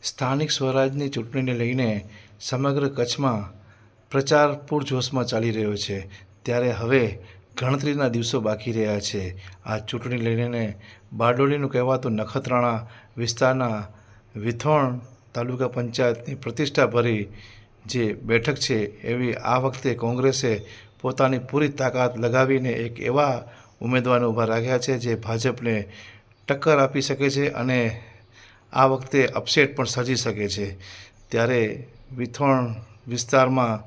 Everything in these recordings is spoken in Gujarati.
સ્થાનિક સ્વરાજની ચૂંટણીને લઈને સમગ્ર કચ્છમાં પ્રચાર પૂરજોશમાં ચાલી રહ્યો છે, ત્યારે હવે ગણતરીના દિવસો બાકી રહ્યા છે. આ ચૂંટણી લઈને બારડોલીનું કહેવાતું નખત્રાણા વિસ્તારના વિથોણ તાલુકા પંચાયતની પ્રતિષ્ઠાભરી જે બેઠક છે, એવી આ વખતે કોંગ્રેસે પોતાની પૂરી તાકાત લગાવીને એક એવા ઉમેદવારને ઊભા રાખ્યા છે જે ભાજપને ટક્કર આપી શકે છે અને આ વખતે અપસેટ પણ સર્જી શકે છે. ત્યારે વિથોણ વિસ્તારમાં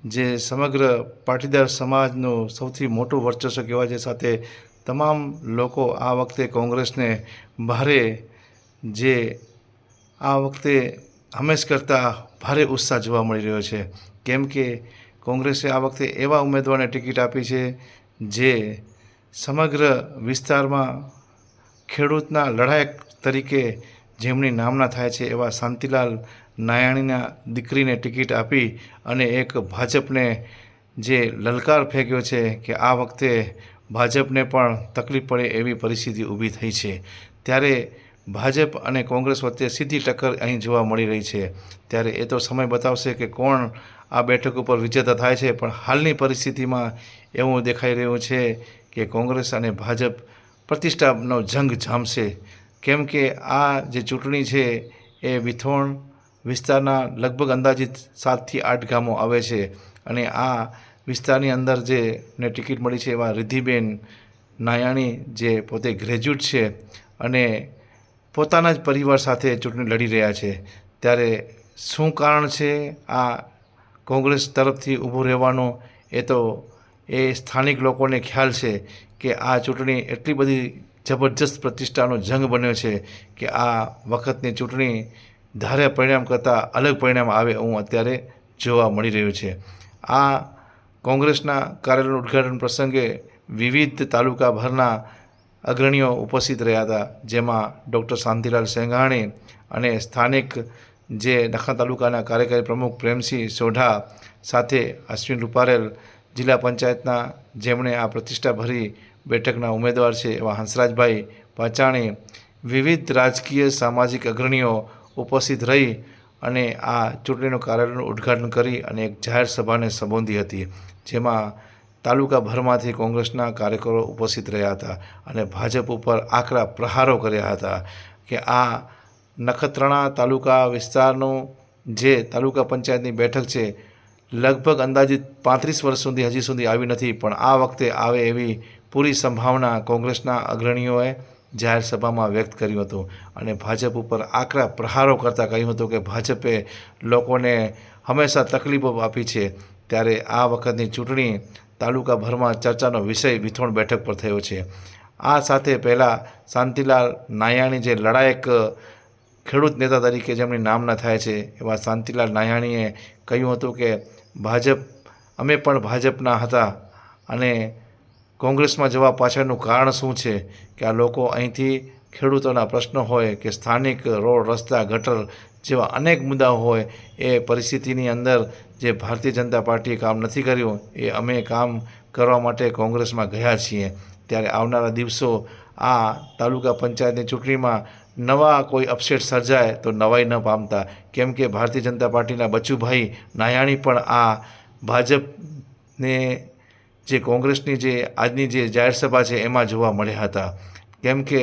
જે સમગ્ર પાટીદાર સમાજનું સૌથી મોટું વર્ચસ્વ કહેવાય છે, સાથે તમામ લોકો આ વખતે કોંગ્રેસને ભારે જે આ વખતે હંમેશ કરતાં ભારે ઉત્સાહ જોવા મળી રહ્યો છે, કેમ કે કોંગ્રેસે આ વખતે એવા ઉમેદવારને ટિકિટ આપી છે જે સમગ્ર વિસ્તારમાં ખેડૂતના લડાયક તરીકે જેમની નામના થાય છે એવા શાંતિલાલ નાયાણીના દીકરીને ટિકિટ આપી અને એક ભાજપને જે લલકાર ફેંક્યો છે કે આ વખતે ભાજપને પણ તકલીફ પડે એવી પરિસ્થિતિ ઊભી થઈ છે. ત્યારે ભાજપ અને કોંગ્રેસ વચ્ચે સીધી ટક્કર અહીં જોવા મળી રહી છે. ત્યારે એ તો સમય બતાવશે કે કોણ આ બેઠક ઉપર વિજેતા થાય છે, પણ હાલની પરિસ્થિતિમાં એવું દેખાઈ રહ્યું છે કે કોંગ્રેસ અને ભાજપ પ્રતિષ્ઠાનો જંગ જામશે, કેમ કે આ જે ચૂંટણી છે એ વિથોણ વિસ્તારના લગભગ અંદાજિત 7 થી 8 ગામો આવે છે અને આ વિસ્તારની અંદર જે ને ટિકિટ મળી છે એવા રિદ્ધિબેન નાયાણી જે પોતે ગ્રેજ્યુએટ છે અને પોતાના જ પરિવાર સાથે ચૂંટણી લડી રહ્યા છે. ત્યારે શું કારણ છે આ કોંગ્રેસ તરફથી ઊભું રહેવાનું, એ તો એ સ્થાનિક લોકોને ખ્યાલ છે કે આ ચૂંટણી એટલી બધી જબરજસ્ત પ્રતિષ્ઠાનો જંગ બન્યો છે કે આ વખતની ચૂંટણી ધાર્યા પરિણામ કરતાં અલગ પરિણામ આવે એવું અત્યારે જોવા મળી રહ્યું છે. આ કોંગ્રેસના કાર્યાલયનું ઉદ્ઘાટન પ્રસંગે વિવિધ તાલુકાભરના અગ્રણીઓ ઉપસ્થિત રહ્યા હતા, જેમાં ડૉક્ટર શાંતિલાલ સેંઘાણી અને સ્થાનિક જે નખા તાલુકાના કાર્યકારી પ્રમુખ પ્રેમસિંહ સોઢા, સાથે અશ્વિન રૂપારેલ જિલ્લા પંચાયતના જેમણે આ પ્રતિષ્ઠાભરી બેઠકના ઉમેદવાર છે એવા હંસરાજભાઈ પાચાણી, વિવિધ રાજકીય સામાજિક અગ્રણીઓ ઉપસ્થિત રહી અને આ ચૂંટણીનું કાર્યાલયનું ઉદ્ઘાટન કરી અને એક જાહેર સભાને સંબોધી હતી, જેમાં તાલુકાભરમાંથી કોંગ્રેસના કાર્યકરો ઉપસ્થિત રહ્યા હતા અને ભાજપ ઉપર આકરા પ્રહારો કર્યા હતા કે આ નખત્રાણા તાલુકા વિસ્તારનું જે તાલુકા પંચાયતની બેઠક છે લગભગ અંદાજિત 35 વર્ષ સુધી હજી સુધી આવી નથી, પણ આ વખતે આવે એવી પૂરી સંભાવના કોંગ્રેસના અગ્રણીઓએ જાહેર સભામાં વ્યક્ત કર્યું હતું અને ભાજપ ઉપર આકરા પ્રહારો કરતાં કહ્યું હતું કે ભાજપે લોકોને હંમેશા તકલીફો આપી છે. ત્યારે આ વખતની ચૂંટણી તાલુકાભરમાં ચર્ચાનો વિષય વિથોણ બેઠક પર થયો છે. આ સાથે પહેલાં શાંતિલાલ નાયાણી જે લડાયક ખેડૂત નેતા તરીકે જેમની નામના થાય છે એવા શાંતિલાલ નાયાણીએ કહ્યું હતું કે અમે પણ ભાજપના હતા અને કોંગ્રેસમાં જવા પાછળનું કારણ શું છે કે આ લોકો અહીંથી ખેડૂતોના પ્રશ્નો હોય કે સ્થાનિક રોડ રસ્તા ગટર જેવા અનેક મુદ્દાઓ હોય, એ પરિસ્થિતિની અંદર જે ભારતીય જનતા પાર્ટીએ કામ નથી કર્યું એ અમે કામ કરવા માટે કોંગ્રેસમાં ગયા છીએ. ત્યારે આવનારા દિવસો આ તાલુકા પંચાયતની ચૂંટણીમાં નવા કોઈ અપસેટ સર્જાય તો નવાઈ ન પામતા, કેમ કે ભારતીય જનતા પાર્ટીના બચુભાઈ નાયાણી પણ આ ભાજપને જે કોંગ્રેસની જે આજની જે જાહેર સભા છે એમાં જોવા મળ્યા હતા, કેમ કે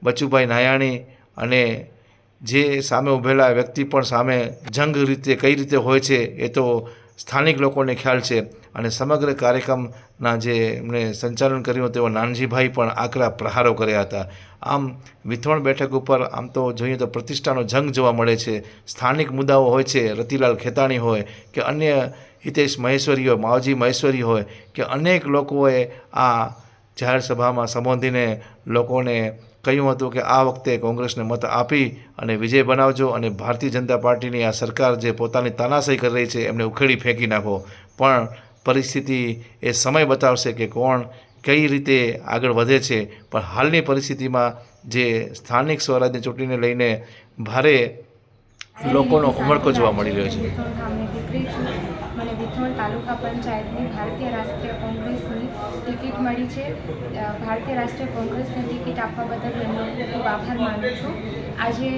બચુભાઈ નાયાણી અને જે સામે ઊભેલા વ્યક્તિ પણ સામે જંગ રીતે કઈ રીતે હોય છે એ તો સ્થાનિક લોકોને ખ્યાલ છે અને સમગ્ર કાર્યક્રમના જે એમણે સંચાલન કર્યું તેઓ નાનજીભાઈ પણ આકરા પ્રહારો કર્યા હતા. આમ વિથોણ બેઠક ઉપર આમ તો જોઈએ તો પ્રતિષ્ઠાનો જંગ જોવા મળે છે. સ્થાનિક મુદ્દાઓ હોય છે, રતિલાલ ખેતાણી હોય કે અન્ય હિતેશ મહેશ્વરી હોય, માવજી મહેશ્વરી હોય કે અનેક લોકોએ આ જાહેર સભામાં સંબોધીને લોકોને કહ્યું હતું કે આ વખતે કોંગ્રેસને મત આપી અને વિજય બનાવજો અને ભારતીય જનતા પાર્ટીની આ સરકાર જે પોતાની તાનાશાહી કરી રહી છે એમને ઉખેડી ફેંકી નાખો. પણ પરિસ્થિતિ એ સમય બતાવશે કે કોણ કઈ રીતે આગળ વધે છે. પણ હાલની પરિસ્થિતિમાં જે સ્થાનિક સ્વરાજની ચૂંટણીને લઈને ભારે લોકોનો ઉમળકો જોવા મળી રહ્યો છે. મને વિથોણ તાલુકા પંચાયતની ભારતીય રાષ્ટ્રીય કોંગ્રેસની ટિકિટ મળી છે. ભારતીય રાષ્ટ્રીય કોંગ્રેસને ટિકિટ આપવા બદલ એમનો ખૂબ ખૂબ આભાર માનું છું. આજે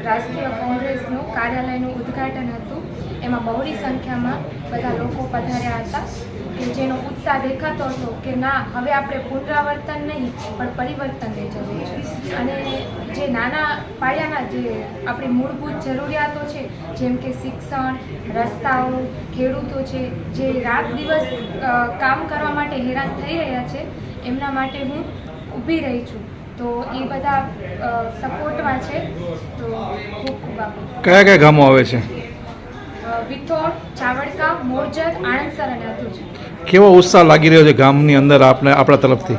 રાષ્ટ્રીય કોંગ્રેસનું કાર્યાલયનું ઉદ્ઘાટન હતું. એમાં બહોળી સંખ્યામાં બધા લોકો પધાર્યા હતા કે જેનો ઉત્સાહ દેખાતો હતો કે ના, હવે આપણે પુનરાવર્તન નહીં પણ પરિવર્તનને જરૂર છે. અને જે નાના પાયાના જે આપણી મૂળભૂત જરૂરિયાતો છે, જેમ કે શિક્ષણ, રસ્તાઓ, ખેડૂતો છે જે રાત દિવસ કામ કરવા માટે હેરાન થઈ રહ્યા છે, એમના માટે હું ઊભી રહી છું. તો એ બધા સપોર્ટમાં છે. તો ખૂબ ખૂબ આભાર. કયા કયા ગામો આવે છે? વિથોડ, ચાવડકા, મોરજત, આણંદસર અને અતુજ. કેવો ઉત્સાહ લાગી રહ્યો છે ગામની અંદર આપણા તરફથી?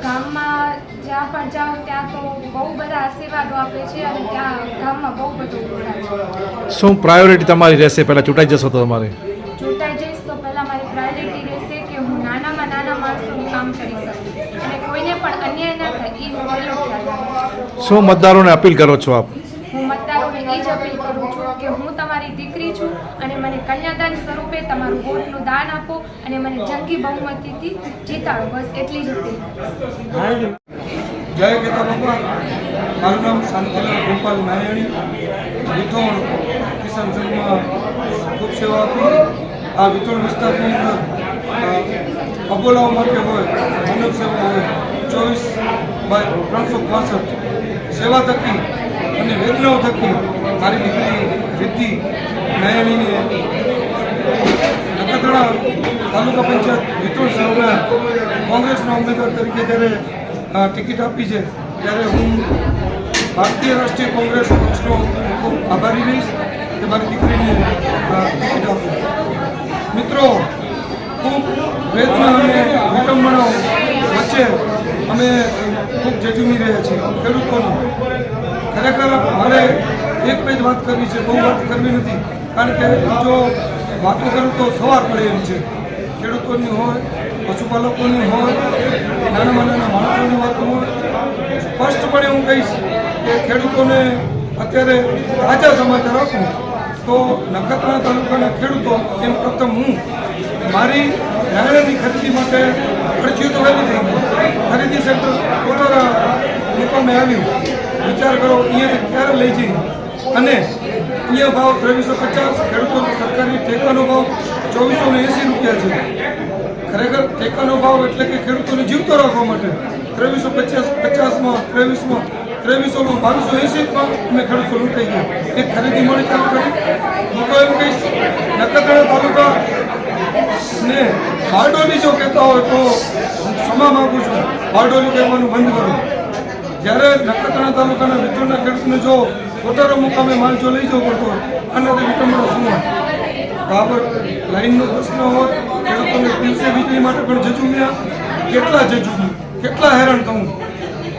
ગામમાં જ્યાં પણ જાઓ ત્યાં તો બહુ બધા આશીર્વાદો આપે છે અને ત્યાં ગામમાં બહુ બધો ઉત્સાહ છે. શું પ્રાયોરિટી તમારી રહેશે પહેલાં ચૂંટાઈ જશો તો? તમારે ચૂંટાઈ જઈશ તો પહેલાં મારી પ્રાયોરિટી રહેશે કે હું નાનામાં નાના માણસોનું કામ કરી શકું અને કોઈને પણ અન્યાય ના થાય એ હું પહેલો ખ્યાલ રાખું. શું મતદારોને અપીલ કરો છો આપ? હું મતદારોને એ જ અપીલ કરું છું કે હું તમારી દીકરી છું અને મને કન્યાદાન સ્વરૂપે તમારું વોટનું દાન આપો અને મને જંગી બહુમતીથી જીતાડો. બસ એટલી જ અપીલ. જય ગીતા બાપા. મારું નામ શાંતિલાલ ગોપાલ નાયણી. વિથોણ કિસાન સંઘમાં ખૂબ સેવા આપી. આ વિથોણ વિસ્તારની અંદર અબોલાઓ માટે હોય, માનવ સેવા હોય, 24/365 સેવા થકી અને વેદનાઓ થકી મારી દીકરી રિદ્ધિ નાયણીને નખત્રાણા તાલુકા પંચાયત વિથોણ સાહેબના કોંગ્રેસના ઉમેદવાર તરીકે જ્યારે ટિકિટ આપી છે, ત્યારે હું ભારતીય રાષ્ટ્રીય કોંગ્રેસ પક્ષનો ખૂબ આભારી રહીશ કે મારી દીકરીને ટિકિટ આપી. મિત્રો, ખૂબ વેદના અને વિટંબણાઓ વચ્ચે અમે ખૂબ જજુમી રહ્યા છીએ ખેડૂતોની. ખરેખર મારે એક જ વાત કરવી છે, બહુ વાત કરવી નથી, કારણ કે જો વાતો કરું તો સવાર પડે એમ છે. ખેડૂતોની હોય, પશુપાલકોની હોય, નાનામાં નાના માણસોની વાતો હોય. સ્પષ્ટપણે હું કહીશ કે ખેડૂતોને અત્યારે તાજા સમાચાર આપું તો નખત્રાણા તાલુકાના ખેડૂતો એમ પ્રથમ હું મારી નાણાંની ખરીદી માટે અરજીઓ તો વહેલી થઈ ગઈ. ખરીદી સેન્ટર કોટરા મુકામે આવ્યું. વિચાર કરો અહીંયાથી ક્યારે લઈ જઈ અને અહીંયા ભાવ 2350, ખેડૂતોનો સરકારી ટેકાનો ભાવ 2480 રૂપિયા છે. ખરેખર ટેકાનો ભાવ એટલે કે ખેડૂતોને જીવતો રાખવા માટે 2350માં 23માં 2280માં અમે ખેડૂતો લૂંટાઈ ગયા. એ ખરીદી મળી ચાલુ કરી. હું તો એમ કહીશ, નખત્રાણા તાલુકા ને બારડોલી જો કહેતા હોય તો ક્ષમા માગું છું, બારડોલી કહેવાનું બંધ કરો. જ્યારે નખત્રાણા તાલુકાના વિથોણના ખેડૂતને જો કોટરા મુકામે માલ જો લઈ જવો પડતો હોય, આનાથી વિટંબણો શું હોય? બરાબર લાઈનનો પ્રશ્ન હોય, ખેડૂતોને દિવસે વીજળી માટે પણ જજુમ્યા. કેટલા હેરાન થવું.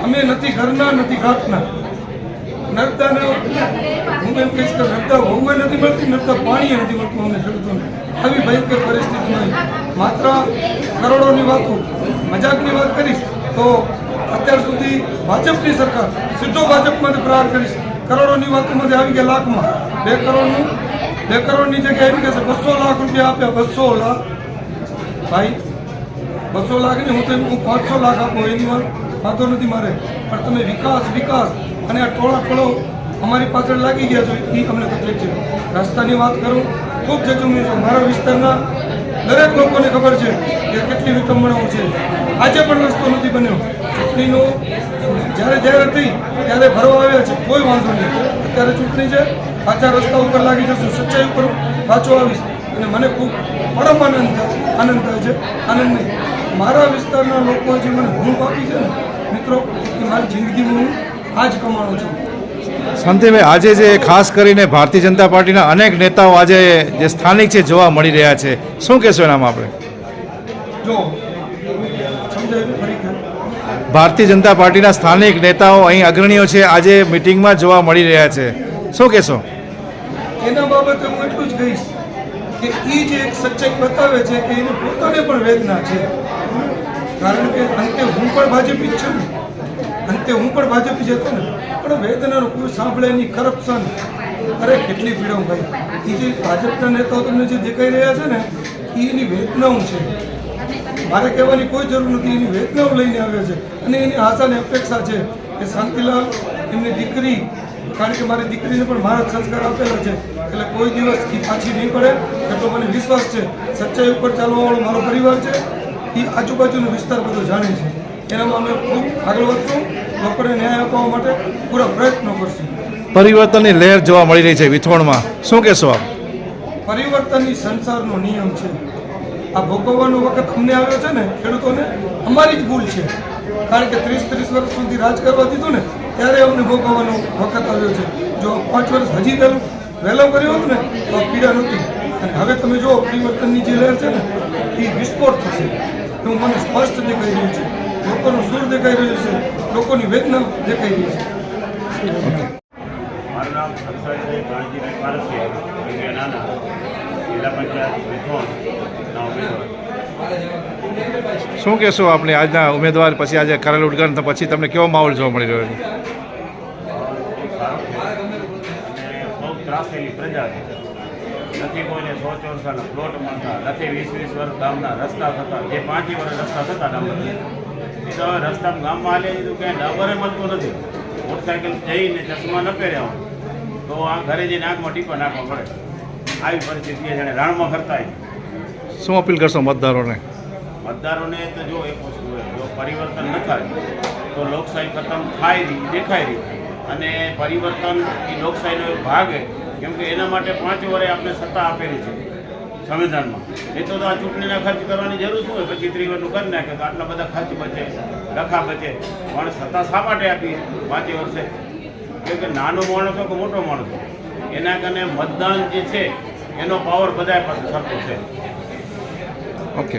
અમે નથી ઘરના નથી ઘાટના. નર્મદાને હું એમ કહીશ કે નર્મદા વહુએ નથી મળતી, નર્મદા પાણીએ નથી મળતું અમને ખેડૂતોને. આવી ભયંકર પરિસ્થિતિમાં માત્ર કરોડોની વાતો, મજાકની વાત કરીશ તો અત્યાર સુધી ભાજપની સરકાર સીધો ભાજપમાંથી પ્રહાર કરીશ. કરોડોની વાતોમાંથી આવી ગયા લાખમાં. 2 કરોડની જગ્યાએ એમ કહેશે 200 લાખ રૂપિયા આપ્યા. 200 લાખ ભાઈ, 200 લાખની હું તો એમ 500 લાખ આપો એની વાત વાંધો નથી મારે, પણ તમે વિકાસ અને આ ટોળો અમારી પાછળ લાગી ગયા છો એ અમને તકલીફ છે. રસ્તાની વાત કરું, ખૂબ જજુમી છું. મારા વિસ્તારના દરેક લોકોને ખબર છે કે કેટલી વિટંબણાઓ છે. આજે પણ રસ્તો નથી બન્યો. ચૂંટણીનો જ્યારે થઈ ત્યારે ભરવા આવ્યા છે, કોઈ વાંધો નહીં. અત્યારે ચૂંટણી છે, પાછા રસ્તા ઉપર લાગી જશું, સચ્ચાઈ ઉપર પાછો આવીશ અને મને ખૂબ પરમ આનંદ થાય છે. આનંદ નહીં, મારા વિસ્તારના લોકો જે મને હૂંફ આપી છે ને મિત્રો, એ મારી જિંદગીમાં હું આ જ કમાણો છું. શાંતિભાઈ, આજે જે ખાસ કરીને ભારતીય જનતા પાર્ટીના અનેક નેતાઓ આજે જે સ્થાનિક છે જોવા મળી રહ્યા છે, શું કહેશો એનામાં આપણે? જો સમજાયું ફરી ભારતીય જનતા પાર્ટીના સ્થાનિક નેતાઓ અહીં અગ્રણીઓ છે, આજે મિટિંગમાં જોવા મળી રહ્યા છે, શું કહેશો? એના બાબતે હું એટલું જ કહીશ કે એ જે એક સચ્ચાઈ બતાવે છે કે એને પોતાને પણ વેદના છે. કારણ કે અંતે હું પણ ભાજપી જ છું ને, અંતે હું પણ ભાજપી જ હતો ને, પણ વેદનાનું કોઈ સાંભળે નહીં. કરપ્શન, અરે કેટલી પીડાઓ ભાઈ. એ જે ભાજપના નેતાઓ તમને જે દેખાઈ રહ્યા છે ને, એની વેદનાઓ છે. મારે કહેવાની કોઈ જરૂર નથી. એની વેદનાઓ લઈને આવ્યો છે અને એની આશા અને અપેક્ષા છે કે શાંતિલાલ એમની દીકરી, કારણ કે મારી દીકરીને પણ મારા જ સંસ્કાર આપેલા છે એટલે કોઈ દિવસ એ પાછી નહીં પડે એટલો મને વિશ્વાસ છે. સચ્ચાઈ ઉપર ચાલવાવાળો મારો પરિવાર છે. એ આજુબાજુનો વિસ્તાર બધો જાણે છે. એનામાં અમે ખૂબ આગળ વધશું. લોકોને ન્યાય અપાવવા માટે પૂરા પ્રયત્નો કરશું. પરિવર્તનની લહેર જોવા મળી રહી છે વિથોણમાં, શું કહેશો આપ? પરિવર્તનની સંસારનો નિયમ છે. આ ભોગવવાનો વખત અમને આવ્યો છે ને ખેડૂતોને, અમારી જ ભૂલ છે. કારણ કે 30 વર્ષ સુધી રાજ કરવા દીધું ને ત્યારે અમને ભોગવવાનો વખત આવ્યો છે. જો 5 વર્ષ હજી વહેલો કર્યો હોત ને તો આ પીડા નહોતી. અને હવે તમે જુઓ પરિવર્તનની જે લહેર છે ને એ વિસ્ફોટ થશે એવું મને સ્પષ્ટ દેખાઈ રહ્યું છે. લોકોનો સૂર દેખાઈ રહ્યો છે, લોકોની વેદના દેખાઈ રહી છે. મારું નામ અક્ષયભાઈ ભાણજીભાઈ પારસિયા, નાના જિલ્લા પંચાયત વિથોણના ઉમેદવાર. શું કહેશો આપણે આજના ઉમેદવાર પછી આજે કરેલ ઉદ્ઘાટન પછી તમને કેવો માહોલ જોવા મળી રહ્યો છે? બહુ સારું છે અને બહુ ત્રાસેલી પ્રજા છે. નથી કોઈને 100 ચોરસાના પ્લોટ મળતા, નથી 20 વર્ષ ગામના રસ્તા થતા, જે 5 વર્ષ રસ્તા થતા ડામર, એ તો હવે રસ્તામાં ગામમાં હાલે તો ક્યાંય ડામરે મળતું નથી. મોટરસાઇકલ જઈને ચશ્મા ન પહેર્યા હોય તો આ ઘરે જઈને આંખમાં ટીપા નાખવા પડે. આવી પરિસ્થિતિ છે. જાણે રાણમાં ફરતા હોય. શું અપીલ કરશો મતદારોને? મતદારોને તો જો એક વસ્તુ હોય, જો પરિવર્તન ન થાય તો લોકશાહી ખતમ થાય રહી, દેખાય રહી. અને પરિવર્તન એ લોકશાહીનો એક ભાગ છે. કેમ કે એના માટે 5 વર્ષે આપણે સત્તા આપેલી છે સંવિધાનમાં. એ તો આ ચૂંટણીના ખર્ચ કરવાની જરૂર શું હોય? પછી 30 વર્ષનું કરી નાખે તો આટલા બધા ખર્ચ બચે, લખા બચે. પણ સત્તા શા માટે આપી 5 વર્ષે? કેમ કે નાનો માણસ હોય કે મોટો માણસ હોય, એના કારણે મતદાન જે છે એનો પાવર બધા પાસે સરખો છે.